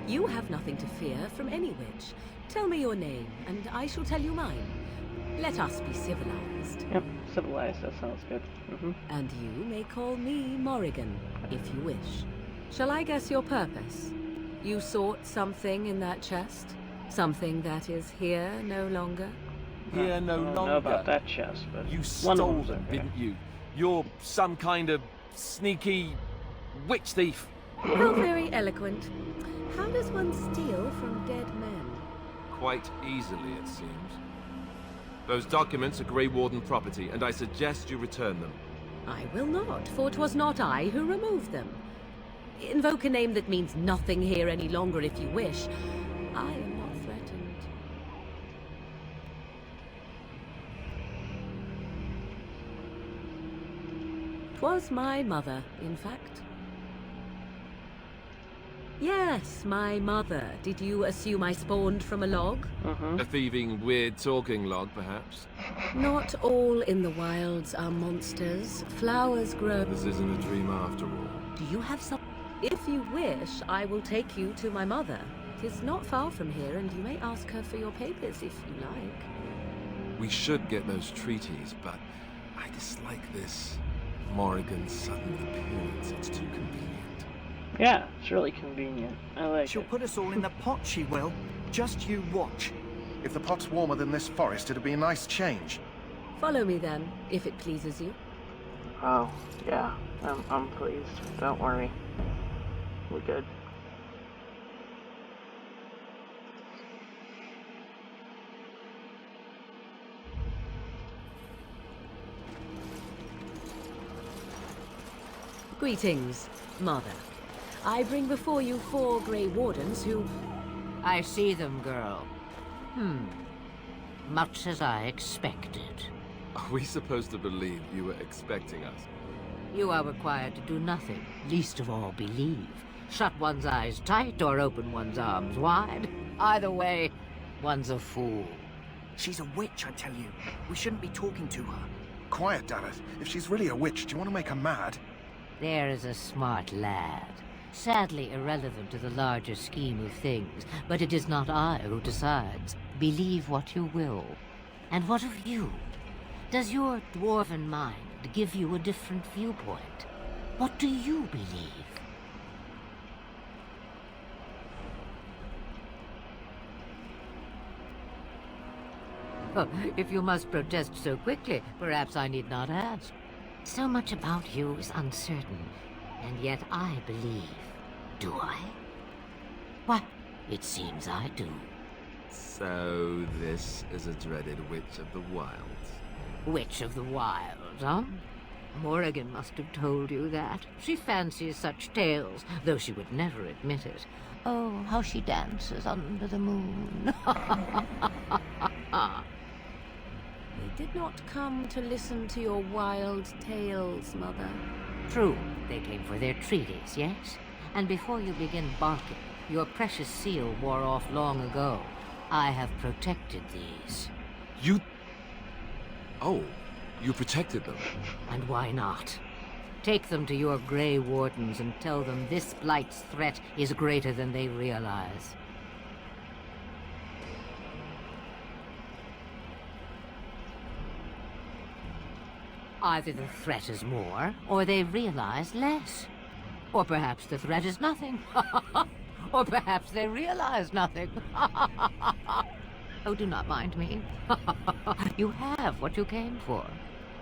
You have nothing to fear from any witch. Tell me your name, and I shall tell you mine. Let us be civilized. Yep, civilized, that sounds good. And you may call me Morrigan, if you wish. Shall I guess your purpose? You sought something in that chest? Something that is here no longer? Here no longer. I don't know about that chest, but you one stole of them's them, okay. didn't you? You're some kind of sneaky witch thief. How very eloquent. How does one steal from dead men? Quite easily, it seems. Those documents are Grey Warden property, and I suggest you return them. I will not, for 'twas not I who removed them. Invoke a name that means nothing here any longer if you wish. I am not threatened. 'Twas my mother, in fact. Yes, my mother. Did you assume I spawned from a log? A thieving, weird talking log, perhaps? Not all in the wilds are monsters. Flowers grow. This isn't a dream after all. Do you have some? If you wish, I will take you to my mother. 'Tis not far from here, and you may ask her for your papers if you like. We should get those treaties, but I dislike this Morrigan's sudden appearance. It's too convenient. Yeah, it's really convenient. I like She'll it. put us all in the pot, she will. Just you watch. If the pot's warmer than this forest, it'd be a nice change. Follow me then, if it pleases you. Oh, yeah. I'm pleased. Don't worry. We're good. Greetings, Mother. I bring before you 4 Grey Wardens who... I see them, girl. Much as I expected. Are we supposed to believe you were expecting us? You are required to do nothing, least of all believe. Shut one's eyes tight or open one's arms wide. Either way, one's a fool. She's a witch, I tell you. We shouldn't be talking to her. Quiet, damn it. If she's really a witch, do you want to make her mad? There is a smart lad. Sadly irrelevant to the larger scheme of things, but it is not I who decides. Believe what you will. And what of you? Does your dwarven mind give you a different viewpoint? What do you believe? Oh, if you must protest so quickly, perhaps I need not ask. So much about you is uncertain, and yet I believe. Do I? Why, it seems I do. So this is a dreaded Witch of the Wilds. Witch of the Wilds, huh? Morrigan must have told you that. She fancies such tales, though she would never admit it. Oh, how she dances under the moon. They did not come to listen to your wild tales, Mother. True, they came for their treaties, yes? And before you begin barking, your precious seal wore off long ago. I have protected these. You... Oh, you protected them? And why not? Take them to your Grey Wardens and tell them this Blight's threat is greater than they realize. Either the threat is more, or they realize less. Or perhaps the threat is nothing. Or perhaps they realize nothing. Oh, do not mind me. You have what you came for.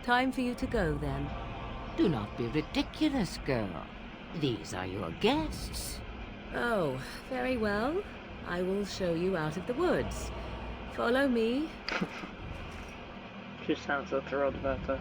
Time for you to go, then. Do not be ridiculous, girl. These are your guests. Oh, very well. I will show you out of the woods. Follow me. She sounds so thrilled about that.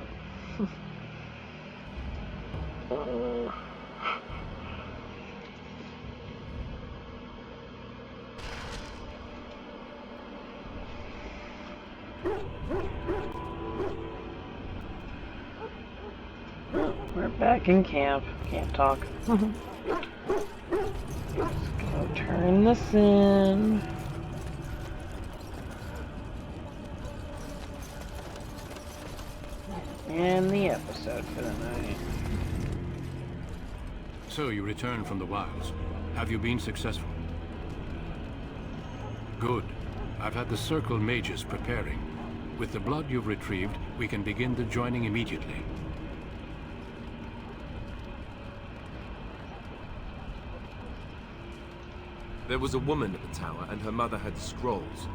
We're back in camp. Can't talk. Let's go turn this in. And the episode for the night. So you returned from the wilds. Have you been successful? Good. I've had the Circle mages preparing. With the blood you've retrieved, we can begin the joining immediately. There was a woman at the tower, and her mother had scrolls.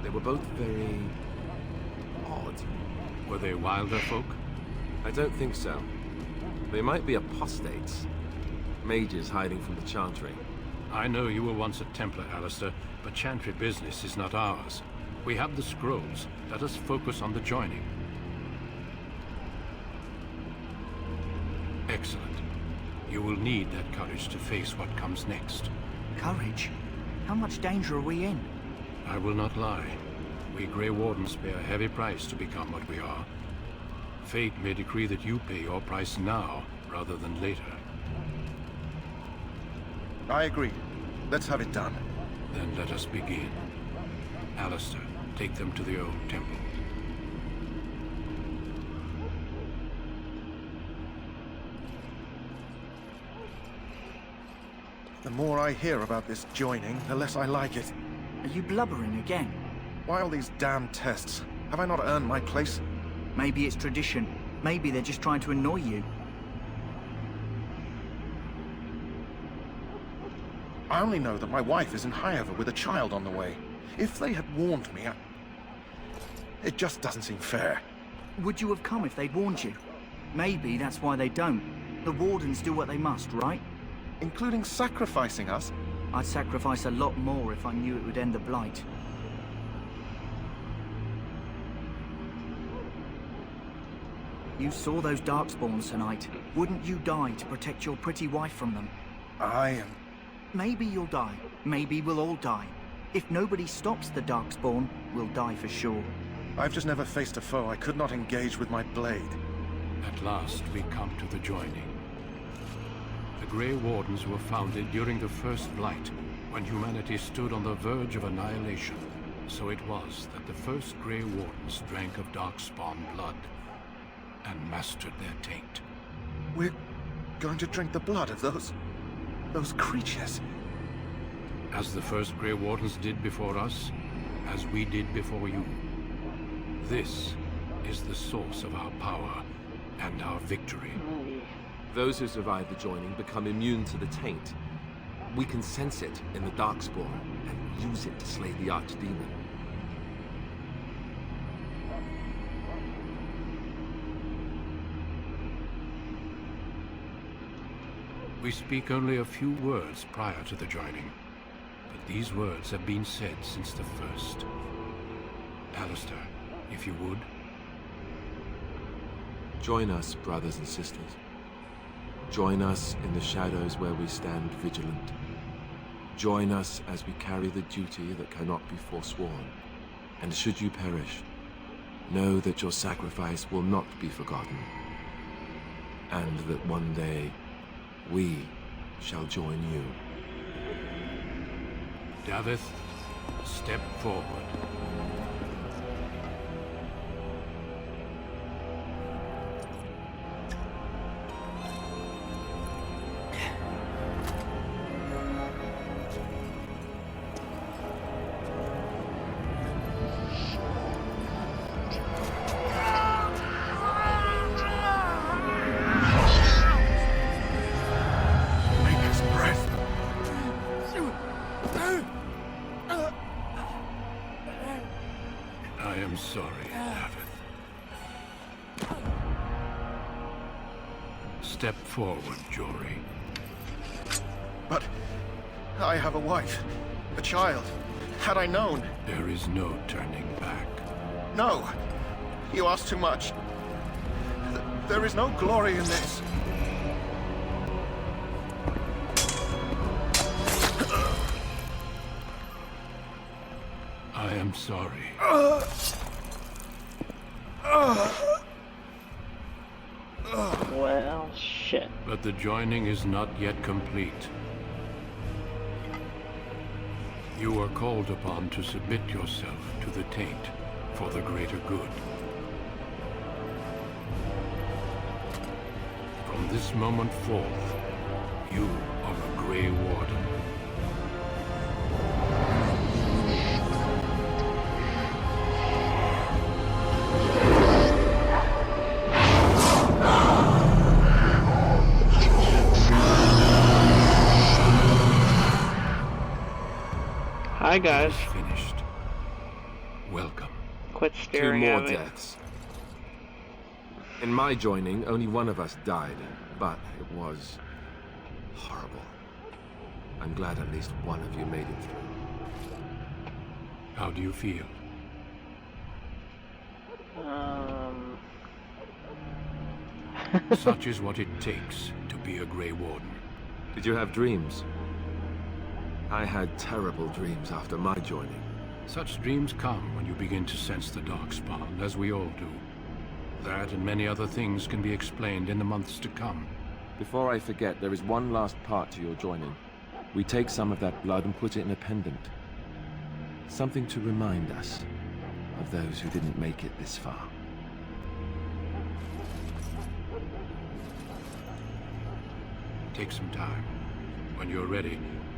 They were both very... odd. Were they wilder folk? I don't think so. They might be apostates. Mages hiding from the Chantry. I know you were once a Templar, Alistair, but Chantry business is not ours. We have the scrolls. Let us focus on the joining. Excellent. You will need that courage to face what comes next. Courage? How much danger are we in? I will not lie. We Grey Wardens pay a heavy price to become what we are. Fate may decree that you pay your price now, rather than later. I agree. Let's have it done. Then let us begin. Alistair, take them to the old temple. The more I hear about this joining, the less I like it. Are you blubbering again? Why all these damn tests? Have I not earned my place? Maybe it's tradition. Maybe they're just trying to annoy you. I only know that my wife is in Highover with a child on the way. If they had warned me, it just doesn't seem fair. Would you have come if they'd warned you? Maybe that's why they don't. The Wardens do what they must, right? Including sacrificing us? I'd sacrifice a lot more if I knew it would end the Blight. You saw those Darkspawns tonight. Wouldn't you die to protect your pretty wife from them? I am... Maybe you'll die. Maybe we'll all die. If nobody stops the Darkspawn, we'll die for sure. I've just never faced a foe I could not engage with my blade. At last, we come to the joining. The Grey Wardens were founded during the First Blight, when humanity stood on the verge of annihilation. So it was that the first Grey Wardens drank of Darkspawn blood and mastered their taint. We're going to drink the blood of those creatures. As the first Grey Wardens did before us, as we did before you. This is the source of our power and our victory. Those who survive the joining become immune to the taint. We can sense it in the Darkspawn and use it to slay the Archdemon. We speak only a few words prior to the joining, but these words have been said since the first. Alistair, if you would. Join us, brothers and sisters. Join us in the shadows where we stand vigilant. Join us as we carry the duty that cannot be forsworn. And should you perish, know that your sacrifice will not be forgotten. And that one day, we shall join you. Davith, step forward. Step forward, Jory. But I have a wife, a child. Had I known... There is no turning back. No! You ask too much. There is no glory in this. I am sorry. Well, shit. But the joining is not yet complete. You are called upon to submit yourself to the taint for the greater good. From this moment forth, you are a Grey Warden. Hi guys. Finished. Welcome. Quit staring 2 more at me. deaths. In my joining, only one of us died, but it was horrible. I'm glad at least one of you made it through. How do you feel? Such is what it takes to be a Grey Warden. Did you have dreams? I had terrible dreams after my joining. Such dreams come when you begin to sense the Darkspawn, as we all do. That and many other things can be explained in the months to come. Before I forget, there is one last part to your joining. We take some of that blood and put it in a pendant. Something to remind us of those who didn't make it this far. Take some time. When you're ready,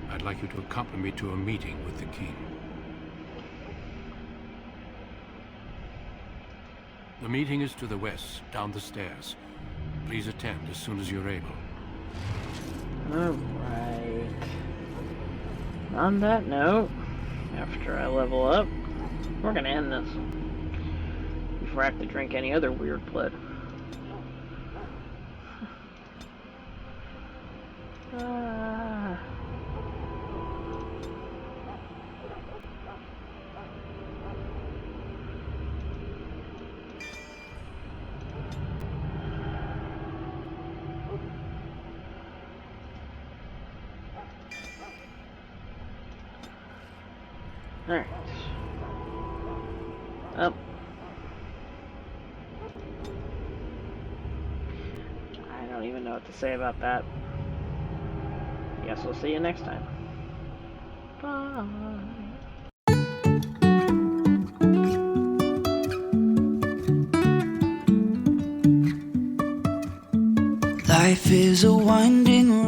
I'd like you to accompany me to a meeting with the king. The meeting is to the west, down the stairs. Please attend as soon as you're able. Alright. On that note, after I level up, we're gonna end this. Before I have to drink any other weird blood. Alright. Up. I don't even know what to say about that. Guess we'll see you next time. Bye. Life is a winding